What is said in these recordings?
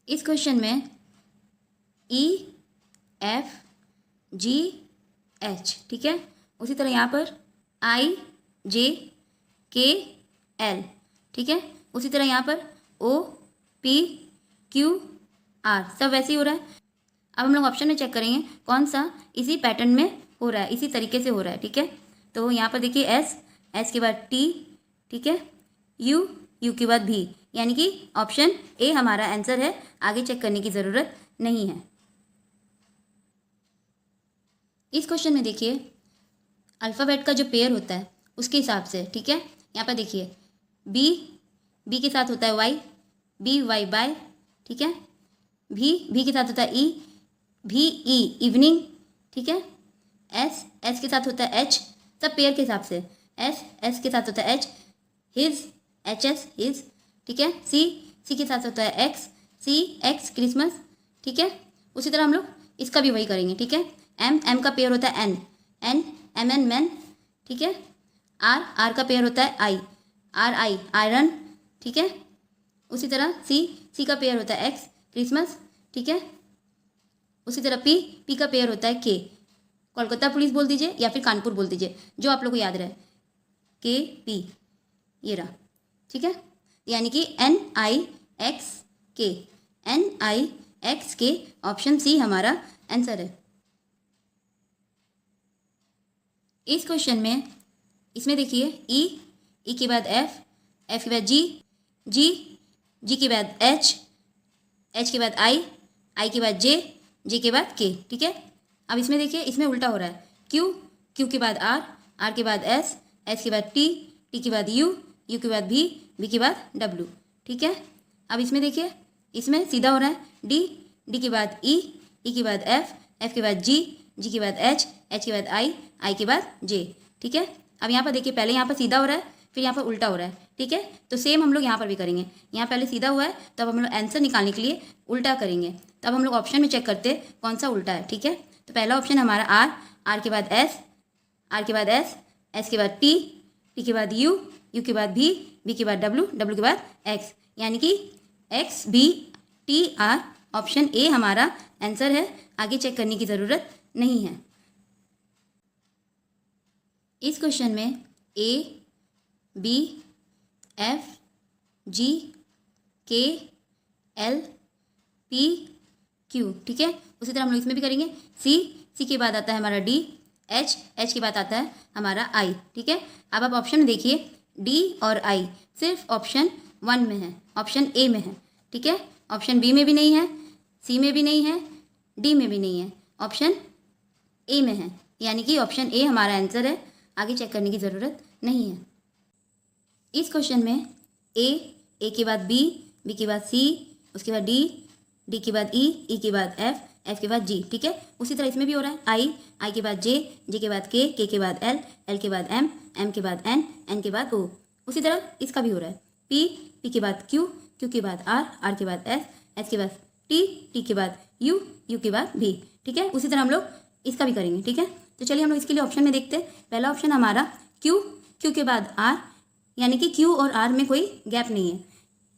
इस क्वेश्चन में E F G H, ठीक है। उसी तरह यहाँ पर आई जे के एल, ठीक है। उसी तरह यहाँ पर ओ पी क्यू आर, सब वैसे ही हो रहा है। अब हम लोग ऑप्शन में चेक करेंगे कौन सा इसी पैटर्न में हो रहा है, इसी तरीके से हो रहा है, ठीक है। तो यहाँ पर देखिए एस, एस के बाद टी, ठीक है, यू, यू के बाद भी, यानी कि ऑप्शन ए हमारा आंसर है। आगे चेक करने की ज़रूरत नहीं है। इस क्वेश्चन में देखिए अल्फ़ाबेट का जो पेयर होता है उसके हिसाब से, ठीक है। यहाँ पर देखिए बी, बी के साथ होता है वाई, बी वाई बाय, ठीक है। भी के साथ होता है ई, भी ई इवनिंग, ठीक है। एस, एस के साथ होता है एच, सब पेयर के हिसाब से। एस, एस के साथ होता है H, his, H S his, ठीक है। सी, सी के साथ होता है एक्स, सी एक्स क्रिसमस, ठीक है। उसी तरह हम लोग इसका भी वही करेंगे, ठीक है। एम, एम का पेयर होता है N, N M N man, ठीक है। आर, आर का पेयर होता है आई, आर आई आयरन, ठीक है। उसी तरह सी, सी का पेयर होता है एक्स क्रिसमस, ठीक है। उसी तरह पी, पी का पेयर होता है के, कोलकाता पुलिस बोल दीजिए या फिर कानपुर बोल दीजिए, जो आप लोग को याद रहे, के पी, ये रहा, ठीक है। यानी कि एन आई एक्स के, एन आई एक्स के, ऑप्शन सी हमारा आंसर है। इस क्वेश्चन में इसमें देखिए ई, ई के बाद एफ, एफ के बाद जी, जी, जी के बाद एच, एच के बाद आई, आई के बाद जे, जे के बाद के, ठीक है। अब इसमें देखिए इसमें उल्टा हो रहा है, क्यू, क्यू के बाद आर, आर के बाद एस, एस के बाद टी, टी के बाद यू, यू के बाद भी, भी के बाद डब्ल्यू, ठीक है। अब इसमें देखिए इसमें सीधा हो रहा है डी, डी के बाद ई, ई के बाद एफ, एफ के बाद जी, जी के बाद एच, एच के बाद आई, आई के बाद जे, ठीक है। अब यहाँ पर देखिए पहले यहाँ पर सीधा हो रहा है, फिर यहाँ पर उल्टा हो रहा है, ठीक है। तो सेम हम लोग यहाँ पर भी करेंगे। यहाँ पहले सीधा हुआ है तो अब हम लोग आंसर निकालने के लिए उल्टा करेंगे। तो अब हम लोग ऑप्शन में चेक करते कौन सा उल्टा है, ठीक है। तो पहला ऑप्शन हमारा आर, आर के बाद एस, आर के बाद एस, एस के बाद टी, टी के बाद यू, यू के बाद भी के बाद डब्ल्यू, डब्ल्यू के बाद एक्स, यानी कि X B T R, option A हमारा आंसर है। आगे चेक करने की ज़रूरत नहीं है। इस क्वेश्चन में ए बी एफ जी के एल पी क्यू, ठीक है। उसी तरह हम लोग इसमें भी करेंगे। सी, सी के बाद आता है हमारा डी, एच, एच के बाद आता है हमारा आई, ठीक है। अब आप ऑप्शन में देखिए डी और आई सिर्फ ऑप्शन 1 में है, ऑप्शन ए में है, ठीक है। ऑप्शन बी में भी नहीं है, सी में भी नहीं है, डी में भी नहीं है, ऑप्शन ए में है, यानी कि ऑप्शन ए हमारा आंसर है। आगे चेक करने की ज़रूरत नहीं है। इस क्वेश्चन में ए के बाद बी, बी के बाद सी, उसके बाद डी, डी के बाद ई के बाद एफ, एफ के बाद जी, ठीक है। उसी तरह इसमें भी हो रहा है आई के बाद जे, जे के बाद के के बाद एल, एल के बाद एम, एम के बाद एन, एन के बाद ओ। उसी तरह इसका भी हो रहा है पी के बाद क्यू, क्यू के बाद आर के बाद एस, एस के बाद टी के बाद यू, यू के बाद भी, ठीक है। उसी तरह हम लोग इसका भी करेंगे, ठीक है। तो चलिए हम लोग इसके लिए ऑप्शन में देखते हैं। पहला ऑप्शन हमारा क्यू, क्यू के बाद आर, यानी कि क्यू और आर में कोई गैप नहीं है,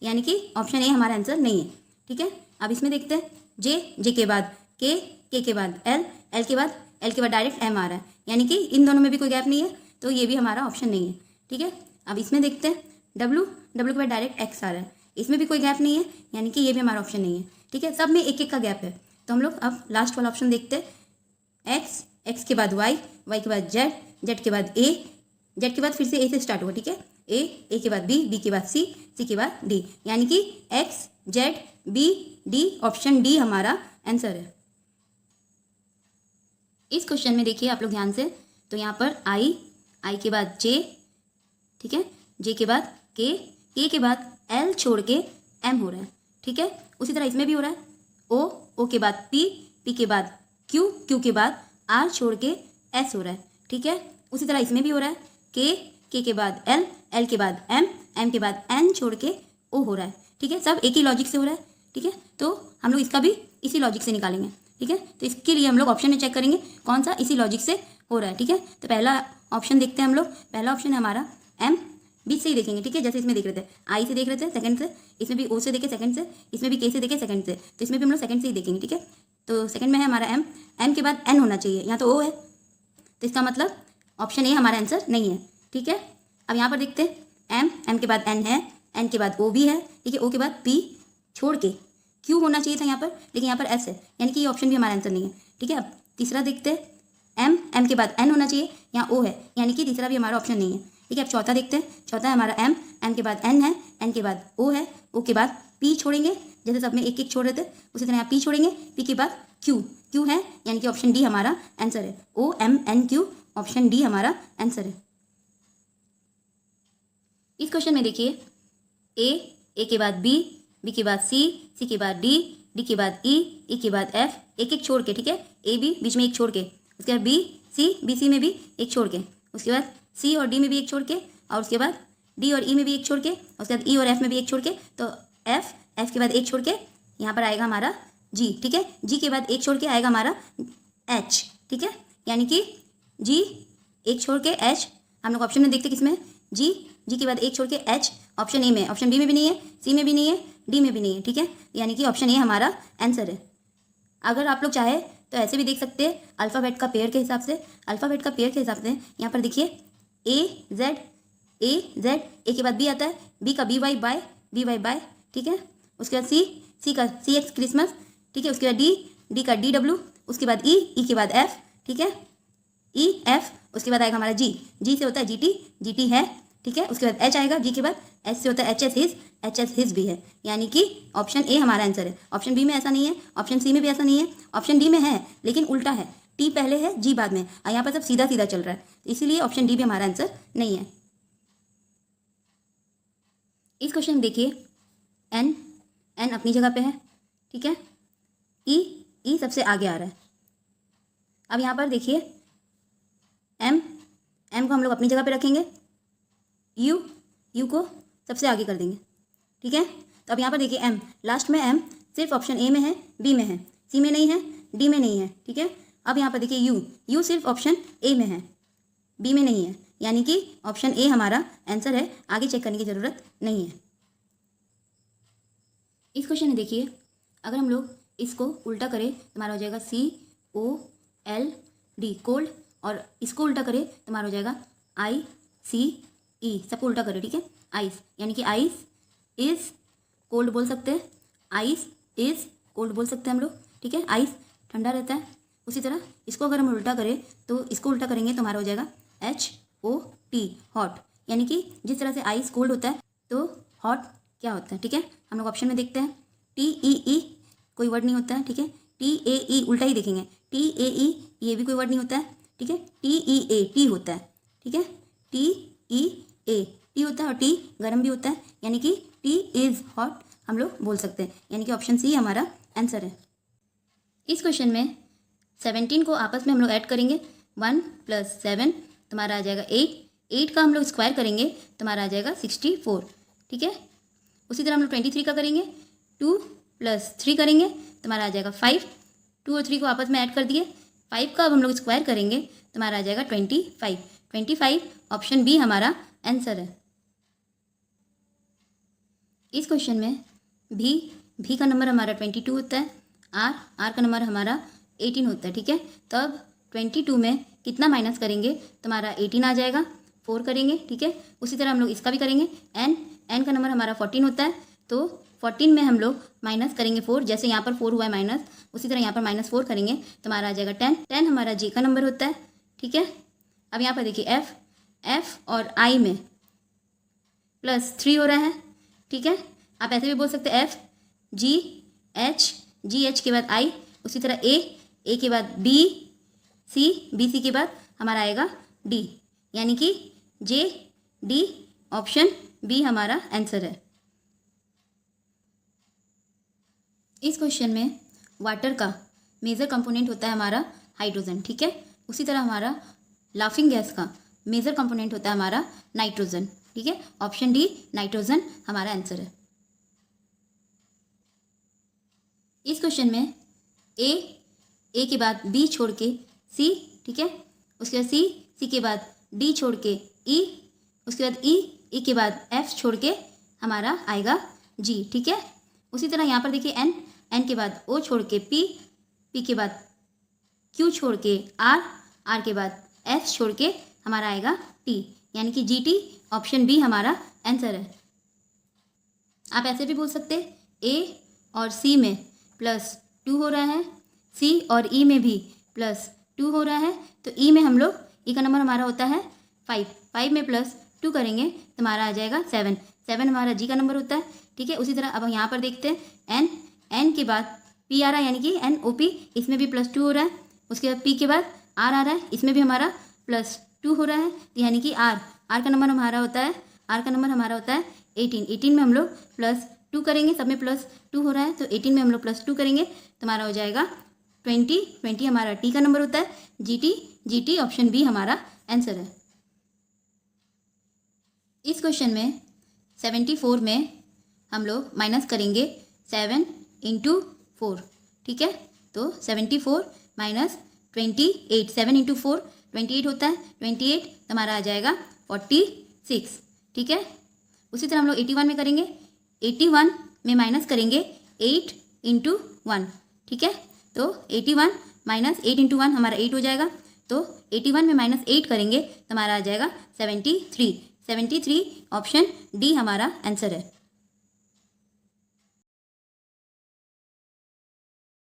यानी कि ऑप्शन ए हमारा आंसर नहीं है, ठीक है। अब इसमें देखते हैं जे, जे के बाद के के बाद एल, एल के बाद डायरेक्ट एम आ रहा है, यानी कि इन दोनों में भी कोई गैप नहीं है, तो ये भी हमारा ऑप्शन नहीं है, ठीक है। अब इसमें देखते हैं डब्ल्यू, डब्ल्यू के बाद डायरेक्ट एक्स आ रहा है, इसमें भी कोई गैप नहीं है, यानी कि ये भी हमारा ऑप्शन नहीं है, ठीक है। सब में एक एक का गैप है। तो हम लोग अब लास्ट वाला ऑप्शन देखते हैं एक्स, एक्स के बाद वाई, वाई के बाद जेड, जेड के बाद ए, जेड के बाद फिर से ए से स्टार्ट हुआ, ठीक है। ए के बाद बी के बाद सी के बाद डी, यानी कि X Z B D, option D हमारा आंसर है। इस क्वेश्चन में देखिए आप लोग ध्यान से, तो यहाँ पर आई के बाद जे, ठीक है, जे के बाद के के बाद एल छोड़ के एम हो रहा है, ठीक है। उसी तरह इसमें भी हो रहा है ओ के बाद पी के बाद क्यू के बाद आर छोड़ के एस हो रहा है, ठीक है। उसी तरह इसमें भी हो रहा है के के बाद एल के बाद एम के बाद एन छोड़ के ओ हो रहा है, ठीक है। सब एक ही लॉजिक से हो रहा है, ठीक है। तो हम लोग इसका भी इसी लॉजिक से निकालेंगे, ठीक है। तो इसके लिए हम लोग ऑप्शन में चेक करेंगे कौन सा इसी लॉजिक से हो रहा है, ठीक है। तो पहला ऑप्शन देखते हैं हम लोग। पहला ऑप्शन है हमारा एम, बीच से ही देखेंगे, ठीक है। जैसे इसमें देख रहे थे आई से देख रहे थे सेकंड से, इसमें भी ओ से देखे सेकंड से, इसमें भी के से देखे सेकंड से, तो इसमें भी हम लोग सेकंड से ही देखेंगे, ठीक है। तो सेकंड में है हमारा एम, एम के बाद एन होना चाहिए, यहाँ तो ओ है, तो इसका मतलब ऑप्शन ए हमारा आंसर नहीं है, ठीक है। अब यहाँ पर देखते हैं एम, एम के बाद एन है, एन के बाद ओ भी है, ठीक है। ओ के बाद पी छोड़ के क्यू होना चाहिए था यहाँ पर, लेकिन यहाँ पर एस है, यानी कि ये ऑप्शन भी हमारा आंसर नहीं है, ठीक है। अब तीसरा देखते हैं एम, एम के बाद एन होना चाहिए, यहाँ ओ है, यानी कि तीसरा भी हमारा ऑप्शन नहीं है, ठीक है। अब चौथा देखते हैं, चौथा है हमारा एम, एम के बाद एन है, एन के बाद ओ है, ओ के बाद पी छोड़ेंगे, जैसे सब में एक एक छोड़ रहे थे उसी तरह यहाँ पी छोड़ेंगे, पी के बाद क्यू, क्यू है, यानी कि ऑप्शन डी हमारा आंसर है। O M N Q, option D हमारा आंसर है। इस क्वेश्चन में देखिए ए के बाद बी, बी के बाद सी, सी के बाद डी, डी के बाद ई के बाद एफ, एक एक छोड़ के, ठीक है। ए बी बीच में एक छोड़ के, उसके बाद बी सी में भी एक छोड़ के, उसके बाद सी और डी में भी एक छोड़ के, और उसके बाद डी और ई में भी एक छोड़ के, उसके बाद ई और एफ में भी एक छोड़ के, तो एफ के बाद एक छोड़ के यहाँ पर आएगा हमारा जी, ठीक है। जी के बाद एक छोड़ के आएगा हमारा एच, ठीक है। यानी कि जी एक छोड़ के एच, हम लोग ऑप्शन में देखते किसमें, जी के बाद एक छोड़ के एच, ऑप्शन ए में, ऑप्शन बी में भी नहीं है, सी में भी नहीं है, डी में भी नहीं है, ठीक है। यानी कि ऑप्शन ए हमारा आंसर है। अगर आप लोग चाहे तो ऐसे भी देख सकते हैं अल्फ़ाबेट का पेयर के हिसाब से, अल्फ़ाबेट का पेयर के हिसाब से यहाँ पर देखिए ए जेड, ए के बाद बी आता है, बी का बी वाई बाय, ठीक है। उसके बाद सी का सी एक्स क्रिसमस, ठीक है। उसके बाद डी का डी डब्ल्यू, उसके बाद ई के बाद एफ, ठीक है, ई एफ, उसके बाद आएगा हमारा जी से होता है जी टी है, ठीक है। उसके बाद एच आएगा, जी के बाद एच से होता है एच एस हिज भी है, यानी कि ऑप्शन ए हमारा आंसर है। ऑप्शन बी में ऐसा नहीं है, ऑप्शन सी में भी ऐसा नहीं है, ऑप्शन डी में है लेकिन उल्टा है, टी पहले है जी बाद में, और यहाँ पर सब सीधा सीधा चल रहा है, इसीलिए ऑप्शन डी भी हमारा आंसर नहीं है। इस क्वेश्चन में देखिए एन अपनी जगह पे है, ठीक है। ई सबसे आगे आ रहा है। अब यहाँ पर देखिए एम को हम लोग अपनी जगह पे रखेंगे, यू को सबसे आगे कर देंगे, ठीक है। तो अब यहाँ पर देखिए एम, लास्ट में एम सिर्फ ऑप्शन ए में है, बी में है, सी में नहीं है, डी में नहीं है, ठीक है। अब यहाँ पर देखिए यू सिर्फ ऑप्शन ए में है, बी में नहीं है, यानी कि ऑप्शन ए हमारा आंसर है, आगे चेक करने की ज़रूरत नहीं है। इस क्वेश्चन में देखिए अगर हम लोग इसको उल्टा करें तो हमारा हो जाएगा COLD कोल्ड, और इसको उल्टा करें तो हमारा हो जाएगा ICE, सबको उल्टा करें, ठीक है। आइस, यानी कि आइस इज़ कोल्ड बोल सकते हैं, आइस इज़ कोल्ड बोल सकते हैं हम लोग, ठीक है। आइस ठंडा रहता है, उसी तरह इसको अगर हम उल्टा करें तो इसको उल्टा करेंगे तो हमारा हो जाएगा HOT हॉट, यानी कि जिस तरह से आइस कोल्ड होता है तो हॉट क्या होता है, ठीक है। हम लोग ऑप्शन में देखते हैं TEE कोई वर्ड नहीं होता है, ठीक है। TAE उल्टा ही देखेंगे, TAE ये भी कोई वर्ड नहीं होता है, ठीक है। TEA टी होता है, ठीक है। TEA टी होता है, और टी गर्म भी होता है, यानी कि टी इज़ हॉट हम लोग बोल सकते हैं, यानी कि ऑप्शन सी हमारा आंसर है। इस क्वेश्चन में 17 को आपस में हम लोग ऐड करेंगे, 1 + 7 तुम्हारा आ जाएगा 8 का हम लोग स्क्वायर करेंगे तो हमारा आ जाएगा 64, ठीक है। उसी तरह हम लोग 23 का करेंगे, 2 + 3 करेंगे तो हमारा आ जाएगा 5, 2 और 3 को आपस में ऐड कर दिए, 5 का अब हम लोग स्क्वायर करेंगे तो हमारा आ जाएगा 25, ऑप्शन बी हमारा आंसर है। इस क्वेश्चन में भी का नंबर हमारा 22 होता है, आर का नंबर हमारा 18 होता है, ठीक है। तो अब 22 में कितना माइनस करेंगे तो हमारा 18 आ जाएगा, 4 करेंगे, ठीक है। उसी तरह हम लोग इसका भी करेंगे, एन का नंबर हमारा 14 होता है, तो 14 में हम लोग माइनस करेंगे 4, जैसे यहाँ पर 4 हुआ है माइनस, उसी तरह यहाँ पर -4 करेंगे तो हमारा आ जाएगा 10 हमारा जे का नंबर होता है, ठीक है। अब यहाँ पर देखिए एफ और आई में +3 हो रहा है, ठीक है। आप ऐसे भी बोल सकते हैं GH के बाद आई, उसी तरह ए के बाद BC के बाद हमारा आएगा D, यानी कि JD, ऑप्शन बी हमारा आंसर है। इस क्वेश्चन में वाटर का मेजर कंपोनेंट होता है हमारा हाइड्रोजन, ठीक है। उसी तरह हमारा लाफिंग गैस का मेजर कंपोनेंट होता है हमारा नाइट्रोजन, ठीक है। ऑप्शन डी नाइट्रोजन हमारा आंसर है। इस क्वेश्चन में ए के बाद बी छोड़ के सी, ठीक है। उसके बाद सी के बाद डी छोड़ के ई, उसके बाद ई ए के बाद एफ छोड़ के हमारा आएगा जी, ठीक है। उसी तरह यहाँ पर देखिए एन, एन के बाद ओ छोड़ के पी, पी के बाद क्यू छोड़ के आर, आर के बाद एस छोड़ के हमारा आएगा टी, यानी कि जी टी ऑप्शन बी हमारा आंसर है। आप ऐसे भी बोल सकते ए और सी में +2 हो रहा है, सी और ई में भी +2 हो रहा है, तो ई में हम लोग ई का नंबर हमारा होता है 5, 5 में +2 करेंगे तो हमारा आ जाएगा 7, 7 हमारा जी का नंबर होता है, ठीक है। उसी तरह अब हम यहाँ पर देखते हैं एन, एन के बाद पी आ रहा है यानी कि एन ओ पी, इसमें भी +2 हो रहा है। उसके बाद पी के बाद आर आ रहा है, इसमें भी हमारा +2 हो रहा है, यानी कि आर, आर का नंबर हमारा होता है, आर का नंबर हमारा होता है 18, 18 में हम लोग +2 करेंगे, सब में +2 हो रहा है तो 18 में हम लोग +2 करेंगे तो हमारा हो जाएगा 20, 20 हमारा टी का नंबर होता है, G T, G T option B हमारा आंसर है। इस क्वेश्चन में 74 में हम लोग माइनस करेंगे 7 × 4, ठीक है। तो 74 माइनस 28, 7 × 4 28 होता है, 28 तो हमारा आ जाएगा 46, ठीक है। उसी तरह हम लोग 81 में करेंगे, 81 में माइनस करेंगे 8 × 1, ठीक है। तो 81 माइनस 8 × 1 हमारा 8 हो जाएगा, तो 81 में -8 करेंगे तो हमारा आ जाएगा 73, 73 ऑप्शन डी हमारा आंसर है।